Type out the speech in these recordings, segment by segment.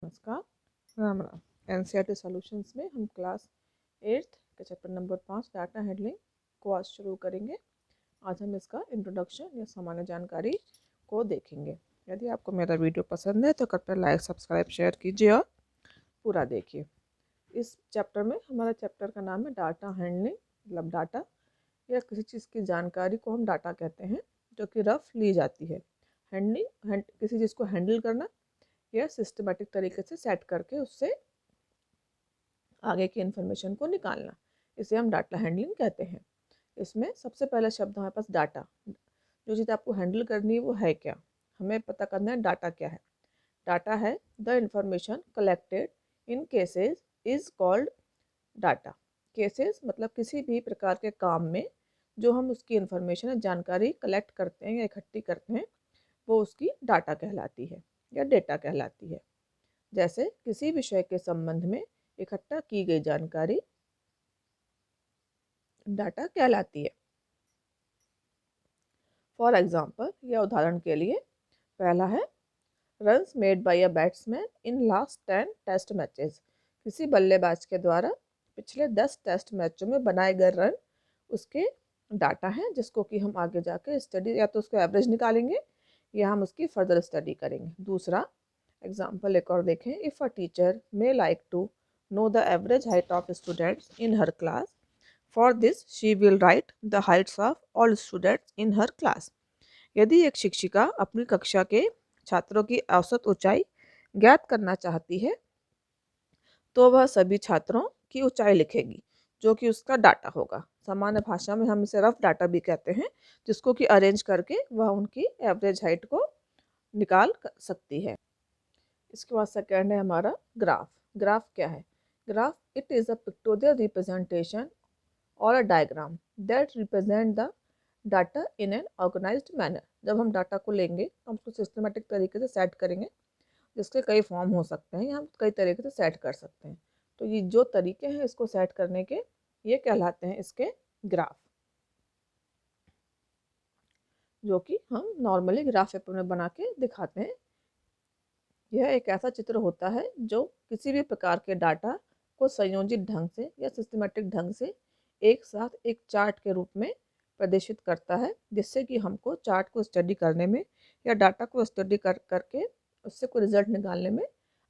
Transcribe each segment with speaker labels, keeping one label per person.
Speaker 1: नमस्कार। Ram Ram. NCERT solutions में हम क्लास 8th के चैप्टर नंबर 5 डाटा हैंडलिंग को आज शुरू करेंगे। आज हम इसका इंट्रोडक्शन या सामान्य जानकारी को देखेंगे। यदि आपको मेरा वीडियो पसंद है तो कृपया लाइक सब्सक्राइब शेयर कीजिए और पूरा देखिए। इस चैप्टर में हमारा चैप्टर का नाम है डाटा हैंडलिंग, मतलब डाटा या किसी चीज़ की जानकारी को हम डाटा कहते हैं जो कि रफ ली जाती है। हैंडलिंग किसी चीज़ को हैंडल करना या सिस्टमेटिक तरीके से सेट करके उससे आगे की इन्फॉर्मेशन को निकालना, इसे हम डाटा हैंडलिंग कहते हैं। इसमें सबसे पहला शब्द हमारे पास डाटा। जो चीज़ आपको हैंडल करनी है वो है क्या, हमें पता करना है डाटा क्या है। डाटा है the information collected in cases is called data. Cases मतलब किसी भी प्रकार के काम में जो हम उसकी इंफॉर्मेशन या जानकारी कलेक्ट करते हैं या इकट्ठी करते हैं वो उसकी डाटा कहलाती है या डेटा कहलाती है। जैसे किसी विषय के संबंध में इकट्ठा की गई जानकारी डाटा कहलाती है। फॉर एग्जाम्पल या उदाहरण के लिए पहला है runs made by a batsman in last 10 test matches. किसी बल्लेबाज के द्वारा पिछले 10 टेस्ट मैचों में बनाए गए रन उसके डाटा हैं, जिसको कि हम आगे जाके स्टडी या तो उसको एवरेज निकालेंगे या हम उसकी फर्दर स्टडी करेंगे। दूसरा एग्जाम्पल एक और देखें। If a teacher may like to know the average height of students in her class, for this she will write the heights of all students in her class. यदि एक शिक्षिका अपनी कक्षा के छात्रों की औसत ऊंचाई ज्ञात करना चाहती है तो वह सभी छात्रों की ऊंचाई लिखेगी, जो कि उसका डाटा होगा। सामान्य भाषा में हम इसे रफ डाटा भी कहते हैं, जिसको कि अरेंज करके वह उनकी एवरेज हाइट को निकाल सकती है। इसके बाद सेकेंड है हमारा ग्राफ। ग्राफ क्या है? Graph it is a pictorial representation और a diagram that represent the data in an organised manner. जब हम डाटा को लेंगे तो हम उसको सिस्टमेटिक तरीके से सेट करेंगे, जिसके कई फॉर्म हो सकते हैं या हम कई तरीके से सेट कर सकते हैं। तो ये जो तरीके हैं इसको सेट करने के, ये कहलाते हैं इसके ग्राफ, जो कि हम नॉर्मली ग्राफ पेपर में बना के दिखाते हैं। यह एक ऐसा चित्र होता है जो किसी भी प्रकार के डाटा को संयोजित ढंग से या सिस्टमेटिक ढंग से एक साथ एक चार्ट के रूप में प्रदर्शित करता है, जिससे कि हमको चार्ट को स्टडी करने में या डाटा को स्टडी करके उससे कोई रिजल्ट निकालने में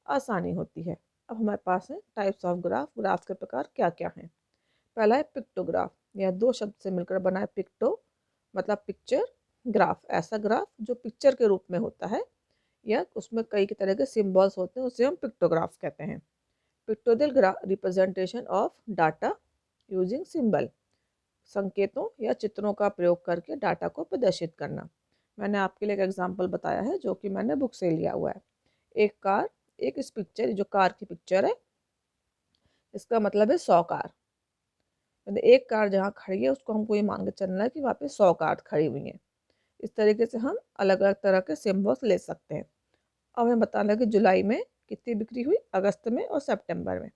Speaker 1: आसानी होती है। अब हमारे पास है टाइप्स ऑफ ग्राफ। ग्राफ के प्रकार क्या क्या हैं? पहला है पिक्टोग्राफ। यह दो शब्द से मिलकर बना है। पिक्टो मतलब पिक्चर, ग्राफ ऐसा ग्राफ जो पिक्चर के रूप में होता है या उसमें कई तरह के सिंबल्स होते हैं, उसे हम पिक्टोग्राफ कहते हैं। Pictorial representation of data using symbol, संकेतों या चित्रों का प्रयोग करके डाटा को प्रदर्शित करना। मैंने आपके लिए एक एग्जांपल बताया है जो कि मैंने बुक से लिया हुआ है। एक कार, एक इस पिक्चर जो कार की पिक्चर है, इसका मतलब है 100 कार। मतलब एक कार जहाँ खड़ी है उसको हमको ये मान के चलना है कि वहाँ पे 100 कार खड़ी हुई हैं। इस तरीके से हम अलग अलग तरह के सिम्बल्स ले सकते हैं। अब हमें बताना है कि जुलाई में कितनी बिक्री हुई, अगस्त में और सितंबर में।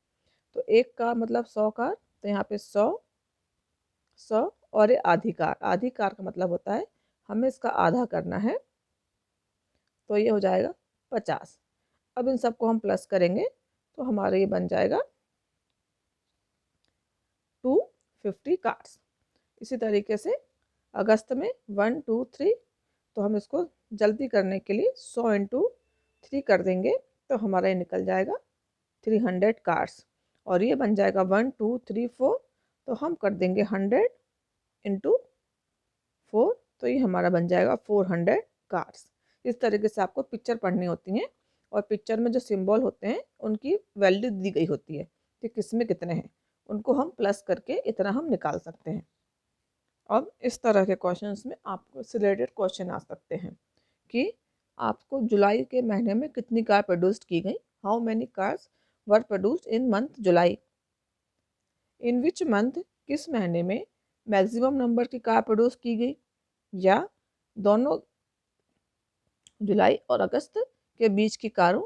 Speaker 1: तो एक कार मतलब 100 कार, तो यहाँ पे 100 100 और ये आधी कार। आधी कार का मतलब होता है हमें इसका आधा करना है, तो ये हो जाएगा 50। अब इन सबको हम प्लस करेंगे तो हमारा ये बन जाएगा 250 कार्स। इसी तरीके से अगस्त में 1 2 3, तो हम इसको जल्दी करने के लिए 100 इंटू 3 कर देंगे तो हमारा ये निकल जाएगा 300 कार्स। और ये बन जाएगा 1 2 3 4, तो हम कर देंगे 100 इंटू 4, तो ये हमारा बन जाएगा 400 कार्स। इस तरीके से आपको पिक्चर पढ़नी होती हैं और पिक्चर में जो सिंबल होते हैं उनकी वैल्यू दी गई होती है कि किस में कितने हैं, उनको हम प्लस करके इतना हम निकाल सकते हैं। अब इस तरह के क्वेश्चंस में आपको इससे रिलेटेड क्वेश्चन आ सकते हैं कि आपको जुलाई के महीने में कितनी कार प्रोड्यूस की गई, how many cars were produced in month July. In which month, किस महीने में मैक्सिमम नंबर की कार प्रोड्यूस की गई, या दोनों जुलाई और अगस्त के बीच की कारों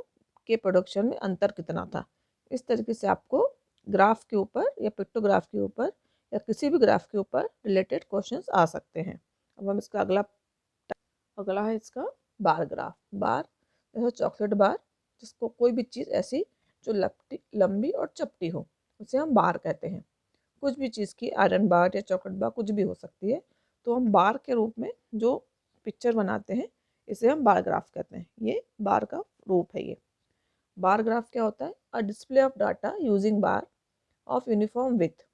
Speaker 1: के प्रोडक्शन में अंतर कितना था। इस तरीके से आपको ग्राफ के ऊपर या पिक्टोग्राफ के ऊपर या किसी भी ग्राफ के ऊपर रिलेटेड क्वेश्चंस आ सकते हैं। अब हम इसका अगला है इसका बार ग्राफ। बार जैसे चॉकलेट बार, जिसको कोई भी चीज़ ऐसी जो लंबी और चपटी हो उसे हम बार कहते हैं। कुछ भी चीज़ की आयरन बार या चॉकलेट बार कुछ भी हो सकती है, तो हम बार के रूप में जो पिक्चर बनाते हैं इसे हम बार ग्राफ कहते हैं। ये बार का रूप है। ये बार ग्राफ क्या होता है? A display of data using bar of uniform with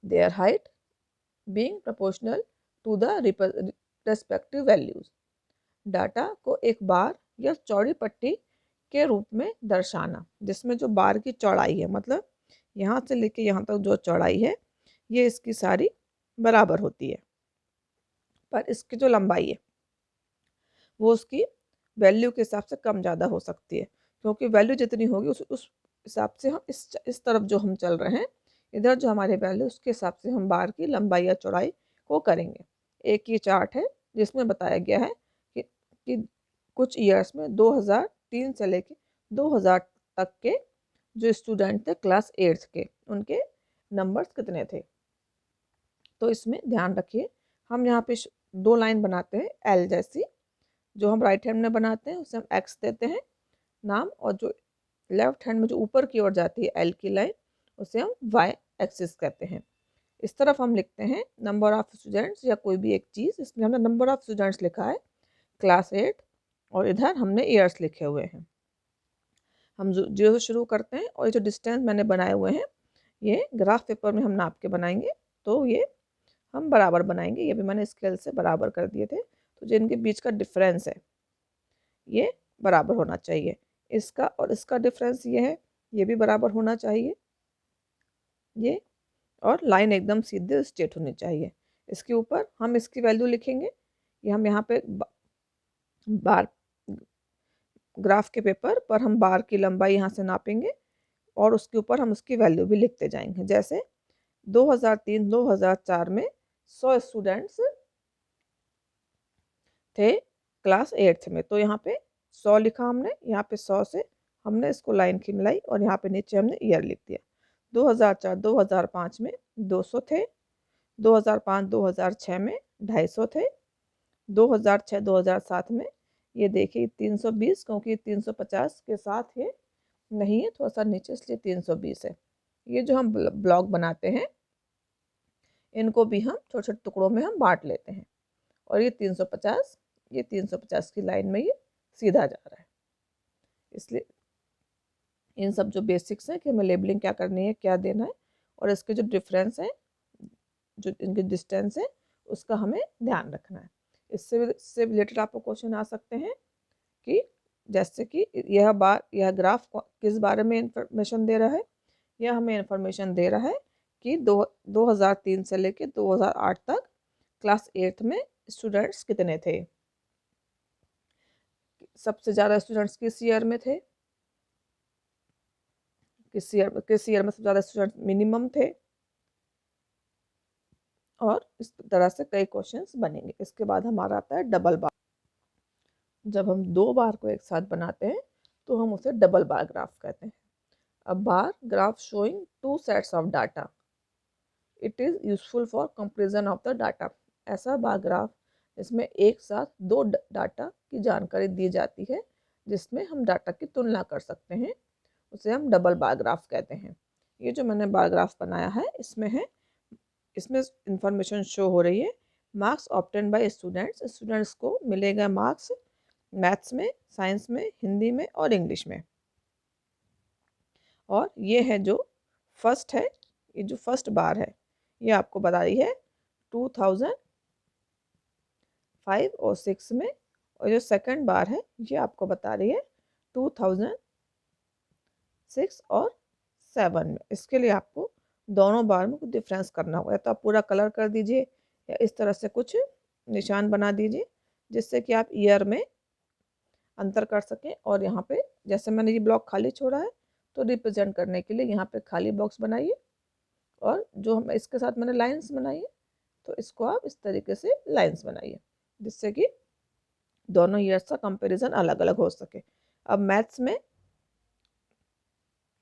Speaker 1: their height being proportional to the respective values. Data को एक बार या चौड़ी पट्टी के रूप में दर्शाना, जिसमें जो बार की चौड़ाई है, मतलब यहाँ से लेके यहाँ तक जो चौड़ाई है ये इसकी सारी बराबर होती है, पर इसकी जो लंबाई है वो उसकी वैल्यू के हिसाब से कम ज़्यादा हो सकती है, क्योंकि वैल्यू जितनी होगी उस हिसाब से हम इस तरफ जो हम चल रहे हैं, इधर जो हमारे वैल्यू उसके हिसाब से हम बार की लंबाई या चौड़ाई को करेंगे। एक ये चार्ट है जिसमें बताया गया है कि कुछ ईयर्स में 2003 से लेके 2000 तक के जो स्टूडेंट थे क्लास 8th के, उनके नंबर्स कितने थे। तो इसमें ध्यान रखिए, हम यहाँ पे 2 लाइन बनाते हैं एल जैसी, जो हम राइट हैंड में बनाते हैं उसे हम एक्स देते हैं नाम, और जो लेफ्ट हैंड में जो ऊपर की ओर जाती है एल की लाइन उसे हम वाई एक्सिस कहते हैं। इस तरफ हम लिखते हैं नंबर ऑफ स्टूडेंट्स या कोई भी एक चीज़, इसमें हमने नंबर ऑफ स्टूडेंट्स लिखा है क्लास 8, और इधर हमने ईयर्स लिखे हुए हैं। हम जीरो से शुरू करते हैं, और ये जो डिस्टेंस मैंने बनाए हुए हैं ये ग्राफ पेपर में हम नाप के बनाएंगे, तो ये हम बराबर बनाएंगे। ये भी मैंने स्केल से बराबर कर दिए थे, तो जिनके बीच का डिफरेंस है ये बराबर होना चाहिए। इसका और इसका डिफरेंस ये है, ये भी बराबर होना चाहिए ये, और लाइन एकदम सीधे स्ट्रेट होनी चाहिए। इसके ऊपर हम इसकी वैल्यू लिखेंगे, ये हम यहाँ पे बार ग्राफ के पेपर पर हम बार की लंबाई यहाँ से नापेंगे, और उसके ऊपर हम उसकी वैल्यू भी लिखते जाएंगे। जैसे 2003-2004 में 100 स्टूडेंट्स थे क्लास 8th में, तो यहाँ पे 100 लिखा हमने, यहाँ पे 100 से हमने इसको लाइन की मिलाई और यहाँ पे नीचे हमने ईयर लिख दिया। 2004-2005 में 200 थे, 2005-2006 में 250 थे, 2006-2007 में ये देखिए 320, क्योंकि 350 के साथ ये नहीं है, थोड़ा सा नीचे, इसलिए 320 है। ये जो हम ब्लॉक बनाते हैं इनको भी हम छोटे छोटे टुकड़ों में हम बांट लेते हैं, और ये 350 की लाइन में ये सीधा जा रहा है। इसलिए इन सब जो बेसिक्स हैं कि हमें लेबलिंग क्या करनी है, क्या देना है, और इसके जो डिफरेंस है, जो इनके डिस्टेंस है, उसका हमें ध्यान रखना है। इससे रिलेटेड आपको क्वेश्चन आ सकते हैं कि जैसे कि यह ग्राफ किस बारे में इंफॉर्मेशन दे रहा है। यह हमें इंफॉर्मेशन दे रहा है कि 2003 से लेके 2008 तक क्लास 8th में स्टूडेंट्स कितने थे, सबसे ज़्यादा स्टूडेंट्स किस ईयर में थे, किस ईयर में सबसे ज़्यादा स्टूडेंट मिनिमम थे, और इस तरह से कई क्वेश्चंस बनेंगे। इसके बाद हमारा आता है डबल बार। जब हम 2 बार को एक साथ बनाते हैं तो हम उसे डबल बार ग्राफ कहते हैं। A bar graph showing 2 sets of data, it is useful for comparison of the data. ऐसा बार ग्राफ इसमें एक साथ 2 डाटा की जानकारी दी जाती है, जिसमें हम डाटा की तुलना कर सकते हैं, उसे हम डबल बार ग्राफ कहते हैं। ये जो मैंने बार ग्राफ बनाया है इसमें इंफॉर्मेशन शो हो रही है मार्क्स ऑब्टेन बाय स्टूडेंट्स को मिलेगा मार्क्स मैथ्स में, साइंस में, हिंदी में और इंग्लिश में। और ये है जो फर्स्ट है, ये जो फर्स्ट बार है ये आपको बता रही है 2005 और 6 में, और जो सेकंड बार है ये आपको बता रही है 2006 और 7 में। इसके लिए आपको दोनों बार में कुछ डिफरेंस करना होगा, तो आप पूरा कलर कर दीजिए या इस तरह से कुछ निशान बना दीजिए, जिससे कि आप ईयर में अंतर कर सकें। और यहाँ पे जैसे मैंने ये ब्लॉक खाली छोड़ा है, तो रिप्रेजेंट करने के लिए यहाँ पे खाली बॉक्स बनाइए, और जो हम इसके साथ मैंने लाइंस बनाई है, तो इसको आप इस तरीके से लाइंस बनाइए, जिससे कि दोनों ईयर्स का कंपैरिजन अलग अलग हो सके। अब मैथ्स में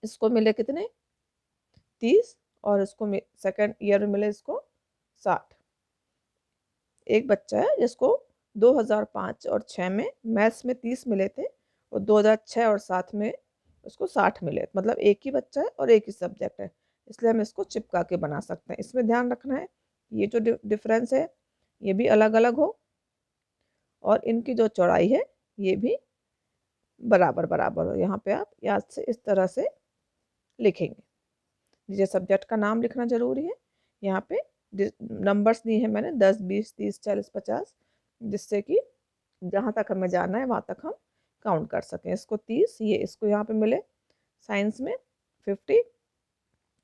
Speaker 1: इसको मिले कितने 30, और इसको सेकेंड ईयर में मिले इसको 60। एक बच्चा है जिसको 2005 और 6 में मैथ्स में 30 मिले थे, और 2006 और 7 में उसको 60 मिले, मतलब एक ही बच्चा है और एक ही सब्जेक्ट है, इसलिए हम इसको चिपका के बना सकते हैं। इसमें ध्यान रखना है ये जो डिफरेंस है ये भी अलग अलग हो, और इनकी जो चौड़ाई है ये भी बराबर बराबर हो। यहाँ पे आप याद से इस तरह से लिखेंगे। ये सब्जेक्ट का नाम लिखना जरूरी है। यहाँ पे नंबर्स दिए हैं मैंने 10, 20, 30, 40, 50, जिससे कि जहाँ तक हमें जाना है वहाँ तक हम काउंट कर सकें। इसको 30, ये इसको यहाँ पे मिले साइंस में 50,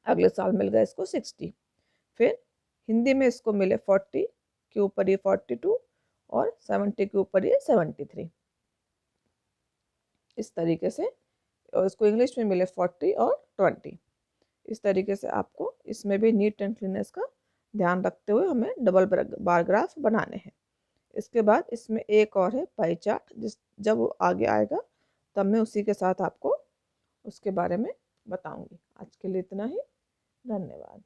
Speaker 1: अगले साल मिल गया इसको 60, फिर हिंदी में इसको मिले 40 के ऊपर ये 42 और 70 के ऊपर ये 73, इस तरीके से। और इसको इंग्लिश में मिले 40 और 20। इस तरीके से आपको इसमें भी नीट एंड क्लीननेस का ध्यान रखते हुए हमें डबल बार ग्राफ बनाने हैं। इसके बाद इसमें एक और है पाई चार्ट, जब वो आगे आएगा तब मैं उसी के साथ आपको उसके बारे में बताऊंगी। आज के लिए इतना ही, धन्यवाद।